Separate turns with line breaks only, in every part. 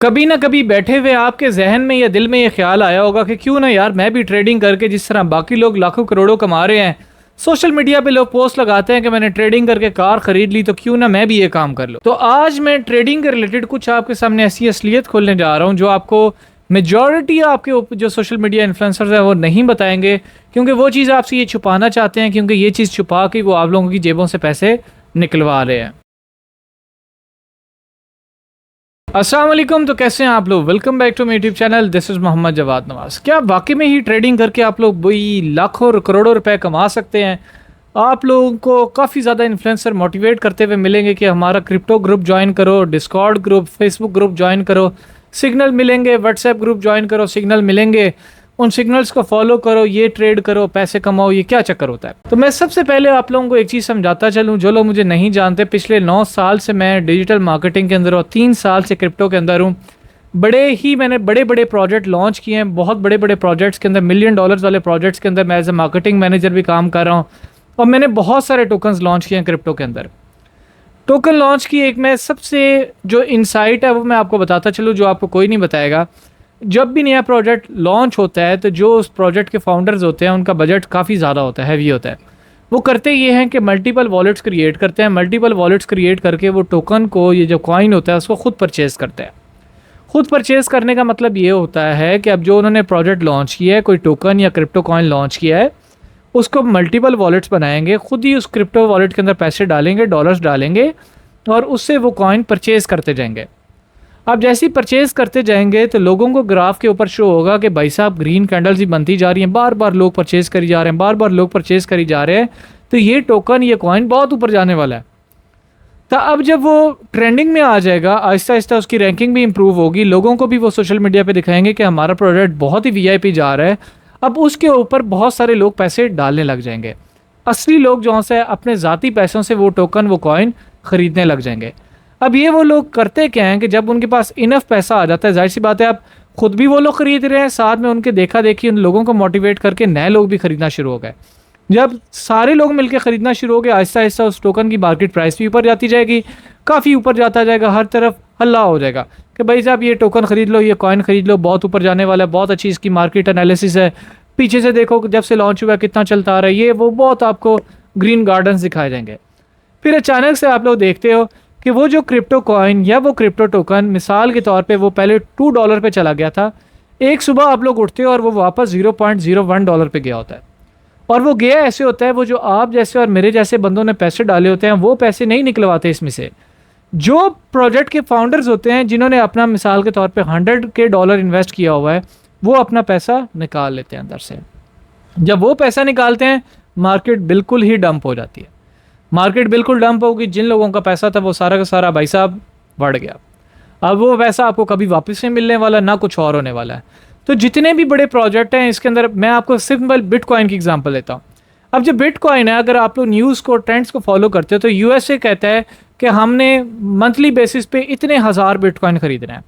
कभी ना कभी बैठे हुए आपके जहन में या दिल में ये ख्याल आया होगा कि क्यों ना यार मैं भी ट्रेडिंग करके जिस तरह बाकी लोग लाखों करोड़ों कमा रहे हैं। सोशल मीडिया पे लोग पोस्ट लगाते हैं कि मैंने ट्रेडिंग करके कार खरीद ली, तो क्यों ना मैं भी ये काम कर लूं। तो आज मैं ट्रेडिंग के रिलेटेड कुछ आपके सामने ऐसी असलियत खोलने जा रहा हूं जो आपको मेजॉरिटी आपके जो सोशल मीडिया इन्फ्लुएंसर्स हैं वो नहीं बताएंगे, क्योंकि वो चीज़ आपसे ये छुपाना चाहते हैं, क्योंकि ये चीज़ छुपा के वो आप लोगों की जेबों से पैसे निकलवा रहे हैं। अस्सलाम वालेकुम। तो कैसे हैं आप लोग? Welcome back to my YouTube channel. This is Mohammad Jawad Nawaz. क्या वाकई में ही ट्रेडिंग करके आप लोग वही लाखों और करोड़ों रुपए कमा सकते हैं? आप लोगों को काफ़ी ज़्यादा इन्फ्लुएंसर मोटिवेट करते हुए मिलेंगे कि हमारा क्रिप्टो ग्रुप ज्वाइन करो, Discord group, Facebook group join करो, सिग्नल मिलेंगे, व्हाट्सएप ग्रुप ज्वाइन करो, सिग्नल मिलेंगे, उन सिग्नल्स को फॉलो करो, ये ट्रेड करो, पैसे कमाओ। ये क्या चक्कर होता है? तो मैं सबसे पहले आप लोगों को एक चीज़ समझाता चलूँ। जो लोग मुझे नहीं जानते, पिछले 9 साल से मैं डिजिटल मार्केटिंग के अंदर और 3 साल से क्रिप्टो के अंदर हूँ। मैंने बड़े बड़े प्रोजेक्ट लॉन्च किए हैं। बहुत बड़े बड़े प्रोजेक्ट्स के अंदर, $1 मिलियन वाले प्रोजेक्ट्स के अंदर मैं एज ए मार्केटिंग मैनेजर भी काम कर रहा हूँ। और मैंने बहुत सारे टोकन्स लॉन्च किए हैं क्रिप्टो के अंदर। टोकन लॉन्च की एक मैं सबसे जो इनसाइट है वो मैं आपको बताता चलूँ, जो आपको कोई नहीं बताएगा। जब भी नया प्रोजेक्ट लॉन्च होता है तो जो उस प्रोजेक्ट के फाउंडर्स होते हैं उनका बजट काफ़ी ज़्यादा होता है, हैवी होता है। वो करते ये हैं कि मल्टीपल वॉलेट्स क्रिएट करते हैं। मल्टीपल वॉलेट्स क्रिएट करके वो टोकन को, ये जो कॉइन होता है, उसको खुद परचेज़ करते हैं। खुद परचेज़ करने का मतलब ये होता है कि अब जो उन्होंने प्रोजेक्ट लॉन्च किया है, कोई टोकन या क्रिप्टो कॉइन लॉन्च किया है, उसको मल्टीपल वॉलेट्स बनाएंगे, खुद ही उस क्रिप्टो वॉलेट के अंदर पैसे डालेंगे, डॉलर्स डालेंगे, और उससे वो कॉइन परचेज़ करते जाएंगे। अब जैसे ही परचेज़ करते जाएंगे तो लोगों को ग्राफ के ऊपर शो होगा कि भाई साहब ग्रीन कैंडल्स ही बनती जा रही हैं, बार बार लोग परचेज़ करी जा रहे हैं, बार बार लोग परचेज़ करी जा रहे हैं, तो ये टोकन, ये कॉइन बहुत ऊपर जाने वाला है। तो अब जब वो ट्रेंडिंग में आ जाएगा, आहिस्ता आहिस्ता उसकी रैंकिंग भी इंप्रूव होगी, लोगों को भी वो सोशल मीडिया पे दिखाएंगे कि हमारा प्रोडक्ट बहुत ही वीआईपी जा रहा है। अब उसके ऊपर बहुत सारे लोग पैसे डालने लग जाएंगे। असली लोग जो से अपने ज़ाती पैसों से वो टोकन, वो कॉइन ख़रीदने लग जाएंगे। अब ये वो लोग करते क्या हैं कि जब उनके पास इनफ पैसा आ जाता है, जाहिर सी बात है, आप खुद भी वो लोग खरीद रहे हैं, साथ में उनके देखा देखी उन लोगों को मोटिवेट करके नए लोग भी खरीदना शुरू हो गए। जब सारे लोग मिलकर खरीदना शुरू हो गए, आहिस्ता आहिस्ता उस टोकन की मार्केट प्राइस भी ऊपर जाती जाएगी, काफ़ी ऊपर जाता जाएगा, हर तरफ हल्ला हो जाएगा कि भाई साहब ये टोकन खरीद लो, ये कॉइन खरीद लो, बहुत ऊपर जाने वाला है, बहुत अच्छी इसकी मार्केट एनालिसिस है, पीछे से देखो जब से लॉन्च हुआ कितना चलता आ रहा है, ये वो बहुत आपको ग्रीन गार्डन्स दिखाए जाएंगे। फिर अचानक से आप लोग देखते हो कि वो जो क्रिप्टो कॉइन या वो क्रिप्टो टोकन, मिसाल के तौर पे वो पहले $2 पे चला गया था, एक सुबह आप लोग उठते हो और वो वापस $0.01 पे गया होता है। और वो गया ऐसे होता है, वो जो आप जैसे और मेरे जैसे बंदों ने पैसे डाले होते हैं, वो पैसे नहीं निकलवाते इसमें से। जो प्रोजेक्ट के फाउंडर्स होते हैं, जिन्होंने अपना मिसाल के तौर पे $100 इन्वेस्ट किया हुआ है, वो अपना पैसा निकाल लेते हैं अंदर से। जब वो पैसा निकालते हैं, मार्केट बिल्कुल ही डंप हो जाती है। मार्केट बिल्कुल डंप होगी। जिन लोगों का पैसा था वो सारा का सारा भाई साहब बढ़ गया। अब वो पैसा आपको कभी वापस नहीं मिलने वाला, ना कुछ और होने वाला है। तो जितने भी बड़े प्रोजेक्ट हैं इसके अंदर, मैं आपको सिंपल बिटकॉइन की एग्जांपल लेता हूँ। अब जो बिटकॉइन है, अगर आप लोग न्यूज़ को, ट्रेंड्स को फॉलो करते हो, तो यूएसए कहता है कि हमने मंथली बेसिस पे इतने हज़ार बिटकॉइन खरीदना है।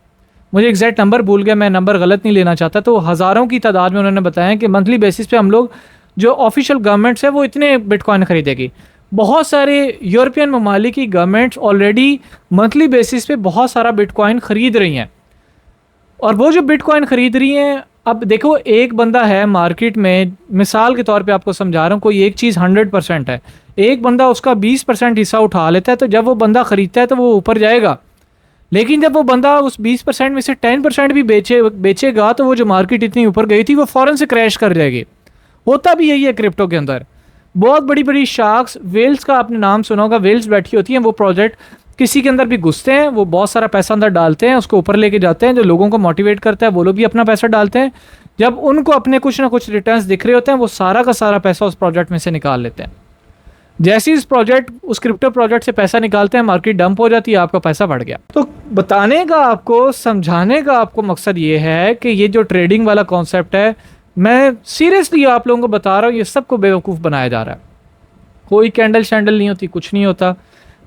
मुझे एग्जैक्ट नंबर भूल गया, मैं नंबर गलत नहीं लेना चाहता, तो हज़ारों की तादाद में उन्होंने बताया कि मंथली बेसिस पे हम लोग, जो ऑफिशियल गवर्नमेंट्स है, वो इतने बिटकॉइन खरीदेगी। बहुत सारे यूरोपियन ममालिक की गवर्नमेंट्स ऑलरेडी मंथली बेसिस पे बहुत सारा बिटकॉइन ख़रीद रही हैं। और वो जो बिटकॉइन ख़रीद रही हैं, अब देखो एक बंदा है मार्केट में, मिसाल के तौर पे आपको समझा रहा हूँ, कोई एक चीज़ 100% है, एक बंदा उसका 20% हिस्सा उठा लेता है, तो जब वो बंदा ख़रीदता है तो वो ऊपर जाएगा। लेकिन जब वो बंदा उस 20% में से 10% भी बेचेगा, तो वो जो मार्केट इतनी ऊपर गई थी वो फ़ौरन से क्रैश कर जाएगी। होता भी यही है क्रिप्टो के अंदर। बहुत बड़ी बड़ी शार्क्स, वेल्स का आपने नाम सुना होगा, वेल्स बैठी होती हैं, वो प्रोजेक्ट किसी के अंदर भी घुसते हैं, वो बहुत सारा पैसा अंदर डालते हैं, उसको ऊपर लेके जाते हैं, जो लोगों को मोटिवेट करता है वो लोग भी अपना पैसा डालते हैं। जब उनको अपने कुछ ना कुछ रिटर्न्स दिख रहे होते हैं, वो सारा का सारा पैसा उस प्रोजेक्ट में से निकाल लेते हैं। जैसे ही उस क्रिप्टो प्रोजेक्ट से पैसा निकालते हैं, मार्केट डंप हो जाती है, आपका पैसा बढ़ गया। तो बताने का आपको, समझाने का आपको मकसद ये है कि ये जो ट्रेडिंग वाला कॉन्सेप्ट है, मैं सीरियसली आप लोगों को बता रहा हूँ, ये सबको बेवकूफ़ बनाया जा रहा है। कोई कैंडल शैंडल नहीं होती, कुछ नहीं होता।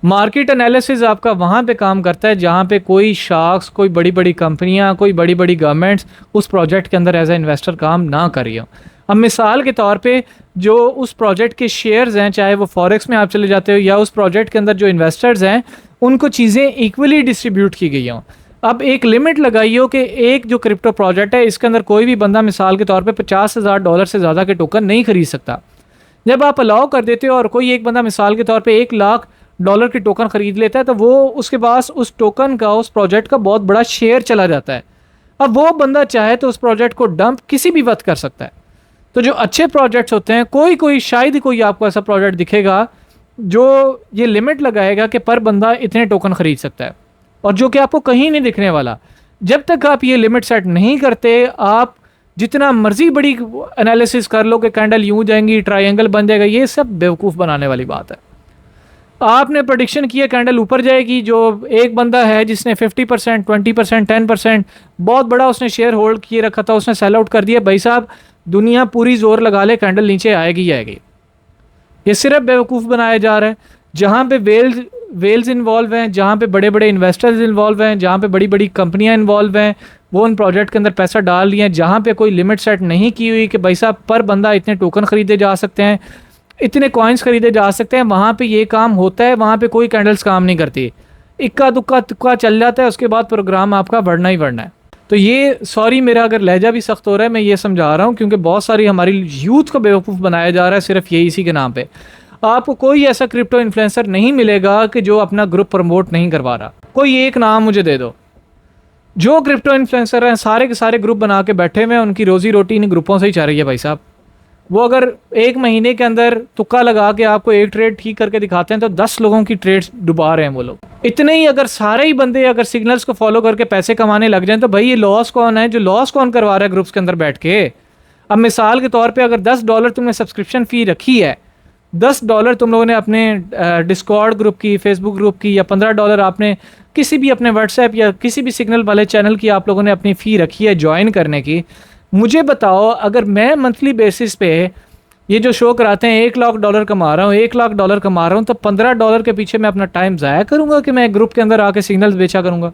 मार्केट एनालिसिस आपका वहाँ पे काम करता है जहाँ पे कोई शार्क्स, कोई बड़ी बड़ी कंपनियाँ, कोई बड़ी बड़ी गवर्नमेंट्स उस प्रोजेक्ट के अंदर एज ए इन्वेस्टर काम ना कर रही हो। अब मिसाल के तौर पे जो उस प्रोजेक्ट के शेयर्स हैं, चाहे वो फॉरेक्स में आप चले जाते हो या उस प्रोजेक्ट के अंदर जो इन्वेस्टर्स हैं, उनको चीज़ें इक्वली डिस्ट्रीब्यूट की गई हों। अब एक लिमिट लगाई हो कि एक जो क्रिप्टो प्रोजेक्ट है इसके अंदर कोई भी बंदा मिसाल के तौर पे $50,000 से ज़्यादा के टोकन नहीं खरीद सकता। जब आप अलाउ कर देते हो और कोई एक बंदा मिसाल के तौर पे $1,00,000 की टोकन ख़रीद लेता है तो वो उसके पास उस टोकन का, उस प्रोजेक्ट का बहुत बड़ा शेयर चला जाता है। अब वो बंदा चाहे तो उस प्रोजेक्ट को डंप किसी भी वक्त कर सकता है। तो जो अच्छे प्रोजेक्ट्स होते हैं, कोई शायद ही कोई आपको ऐसा प्रोजेक्ट दिखेगा जो ये लिमिट लगाएगा कि पर बंदा इतने टोकन ख़रीद सकता है, और जो कि आपको कहीं नहीं दिखने वाला। जब तक आप ये लिमिट सेट नहीं करते, आप जितना मर्जी बड़ी एनालिसिस कर लो कि कैंडल यूँ जाएंगी, ट्रायंगल बन जाएगा, ये सब बेवकूफ़ बनाने वाली बात है। आपने प्रेडिक्शन किया कैंडल ऊपर जाएगी, जो एक बंदा है जिसने 50%, 20%, 10% बहुत बड़ा उसने शेयर होल्ड किए रखा था, उसने सेल आउट कर दिया। भाई साहब, दुनिया पूरी जोर लगा ले, कैंडल नीचे आएगी आएगी। ये सिर्फ बेवकूफ़ बनाया जा रहा है। जहाँ पे वेल्स इन्वॉल्व हैं, जहाँ पे बड़े बड़े इन्वेस्टर्स इन्वॉल्व हैं, जहाँ पे बड़ी बड़ी कंपनियाँ इन्वॉल्व हैं, वो उन प्रोजेक्ट के अंदर पैसा डाल रही हैं। जहाँ पे कोई लिमिट सेट नहीं की हुई कि भाई साहब पर बंदा इतने टोकन ख़रीदे जा सकते हैं, इतने कॉइन्स ख़रीदे जा सकते हैं, वहाँ पे ये काम होता है। वहाँ पे कोई कैंडल्स काम नहीं करती, इक्का दुक्का तुक्का चल जाता है, उसके बाद प्रोग्राम आपका बढ़ना ही बढ़ना है। तो ये, सॉरी मेरा अगर लहजा भी सख्त हो रहा है, मैं ये समझा रहा हूँ क्योंकि बहुत सारी हमारी यूथ को बेवकूफ़ बनाया जा रहा है सिर्फ यही इसी के नाम पे। आपको कोई ऐसा क्रिप्टो इन्फ्लुएंसर नहीं मिलेगा कि जो अपना ग्रुप प्रमोट नहीं करवा रहा। कोई एक नाम मुझे दे दो। जो क्रिप्टो इन्फ्लुएंसर हैं सारे के सारे ग्रुप बना के बैठे हुए हैं, उनकी रोज़ी रोटी इन ग्रुपों से ही चल रही है भाई साहब। वो अगर एक महीने के अंदर तुक्का लगा के आपको एक ट्रेड ठीक करके दिखाते हैं तो 10 लोगों की ट्रेड्स डुबा रहे हैं वो लोग। इतने ही अगर सारे ही बंदे अगर सिग्नल्स को फॉलो करके पैसे कमाने लग जाएं तो भाई ये लॉस कौन है? जो लॉस कौन करवा रहा है ग्रुप्स के अंदर बैठ के? अब मिसाल के तौर पे अगर $10 तुमने सब्सक्रिप्शन फ़ी रखी है, $10 तुम लोगों ने अपने डिस्कॉर्ड ग्रुप की, फेसबुक ग्रुप की, या $15 आपने किसी भी अपने व्हाट्सएप या किसी भी सिग्नल वाले चैनल की आप लोगों ने अपनी फ़ी रखी है ज्वाइन करने की। मुझे बताओ, अगर मैं मंथली बेसिस पे ये जो शो कराते हैं $1,00,000 कमा रहा हूँ, $1,00,000 कमा रहा हूँ, तो $15 के पीछे मैं अपना टाइम ज़ाया करूँगा कि मैं ग्रुप के अंदर आके सिग्नल्स बेचा करूँगा?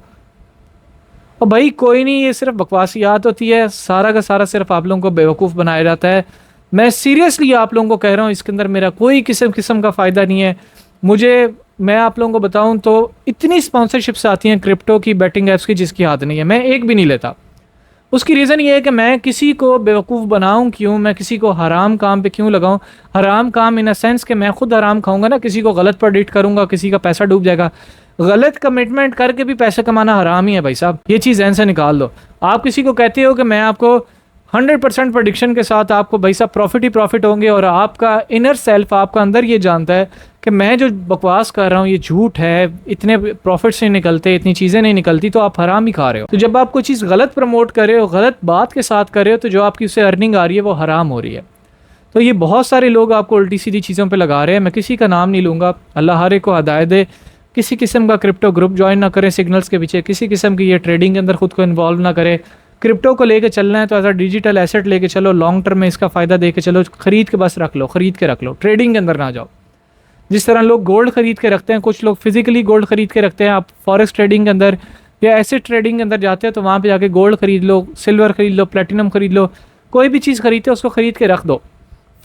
और भाई कोई नहीं, ये सिर्फ बकवासियात होती है, सारा का सारा सिर्फ आप लोगों को बेवकूफ़ बनाया जाता है। मैं सीरियसली आप लोगों को कह रहा हूँ, इसके अंदर मेरा कोई किस्म का फ़ायदा नहीं है। मैं आप लोगों को बताऊँ तो इतनी स्पॉन्सरशिप्स आती हैं क्रिप्टो की, बैटिंग ऐप्स की, जिसकी हाथ नहीं है। मैं एक भी नहीं लेता। उसकी रीज़न ये है कि मैं किसी को बेवकूफ़ बनाऊं क्यों, मैं किसी को हराम काम पे क्यों लगाऊं? हराम काम इन अ सेंस कि मैं खुद हराम खाऊंगा ना, किसी को गलत प्रेडिक्ट करूंगा, किसी का पैसा डूब जाएगा। गलत कमिटमेंट करके भी पैसे कमाना हराम ही है भाई साहब, ये चीज़ जहन से निकाल दो। आप किसी को कहते हो कि मैं आपको 100% प्रेडिक्शन के साथ आपको भाई साहब प्रॉफिट ही प्रॉफिट होंगे, और आपका इनर सेल्फ, आपका अंदर ये जानता है कि मैं जो बकवास कर रहा हूँ ये झूठ है, इतने प्रॉफिट्स नहीं निकलते, इतनी चीज़ें नहीं निकलती, तो आप हराम ही खा रहे हो। तो जब आप कोई चीज़ गलत प्रमोट कर रहे हो, गलत बात के साथ कर रहे हो, तो जो आपकी उससे अर्निंग आ रही है वो हराम हो रही है। तो ये बहुत सारे लोग आपको उल्टी सीधी चीज़ों पे लगा रहे हैं। मैं किसी का नाम नहीं लूँगा, अल्लाह हर एक को हदायत दे। किसी किस्म का क्रिप्टो ग्रुप ज्वाइन ना करें सिग्नल्स के पीछे, किसी किस्म की ये ट्रेडिंग के अंदर खुद को इन्वॉल्व ना करें। क्रिप्टो को लेके चलना है तो एज अ डिजिटल एसेट लेके चलो, लॉन्ग टर्म में इसका फ़ायदा दे के चलो, खरीद के बस रख लो, खरीद के रख लो, ट्रेडिंग के अंदर ना जाओ। जिस तरह लोग गोल्ड खरीद के रखते हैं, कुछ लोग फिजिकली गोल्ड खरीद के रखते हैं, आप फॉरेक्स ट्रेडिंग के अंदर या एसेट ट्रेडिंग के अंदर जाते हैं तो वहाँ पे जाके गोल्ड खरीद लो, सिल्वर खरीद लो, प्लेटिनम खरीद लो, कोई भी चीज़ खरीदते हो उसको खरीद के रख दो।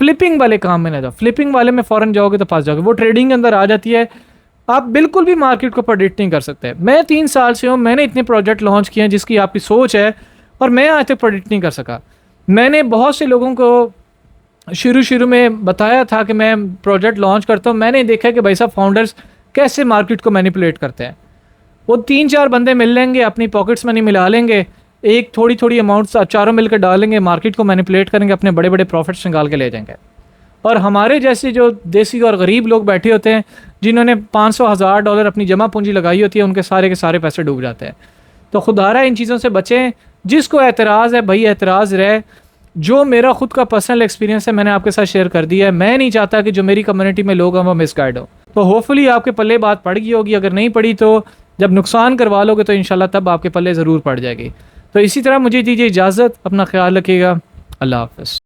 फ्लिपिंग वाले काम में ना जाओ, फ्लिपिंग वाले में फ़ौरन जाओगे तो फंस जाओगे। वो ट्रेडिंग के अंदर आ जाती है, आप बिल्कुल भी मार्केट को प्रेडिक्ट नहीं कर सकते। मैं 3 साल से हूँ, मैंने इतने प्रोजेक्ट लॉन्च किए हैं जिसकी आपकी सोच है, और मैं आज तक प्रेडिक्ट नहीं कर सका। मैंने बहुत से लोगों को शुरू में बताया था कि मैं प्रोजेक्ट लॉन्च करता हूँ, मैंने देखा कि भाई साहब फाउंडर्स कैसे मार्केट को मैनिपुलेट करते हैं। वो 3-4 बंदे मिल लेंगे, अपनी पॉकेट्स मनी मिला लेंगे, एक थोड़ी अमाउंट्स चारों मिलकर डालेंगे, मार्केट को मैनिपुलेट करेंगे, अपने बड़े बड़े प्रॉफिट्स निकाल के ले जाएंगे। और हमारे जैसे जो देसी और गरीब लोग बैठे होते हैं, जिन्होंने $500,000 अपनी जमा पूंजी लगाई होती है, उनके सारे के सारे पैसे डूब जाते हैं। तो खुदारा इन चीज़ों से बचें। जिसको एतराज़ है भाई एतराज़ रहे। जो मेरा खुद का पर्सनल एक्सपीरियंस है मैंने आपके साथ शेयर कर दिया है। मैं नहीं चाहता कि जो मेरी कम्युनिटी में लोग हैं वो मिसगाइड हो। तो होपफुली आपके पल्ले बात पड़ गई होगी, अगर नहीं पड़ी तो जब नुकसान करवा लोगे तो इंशाल्लाह तब आपके पल्ले ज़रूर पड़ जाएगी। तो इसी तरह मुझे दीजिए इजाज़त, अपना ख्याल रखिएगा, अल्लाह हाफ़िज़।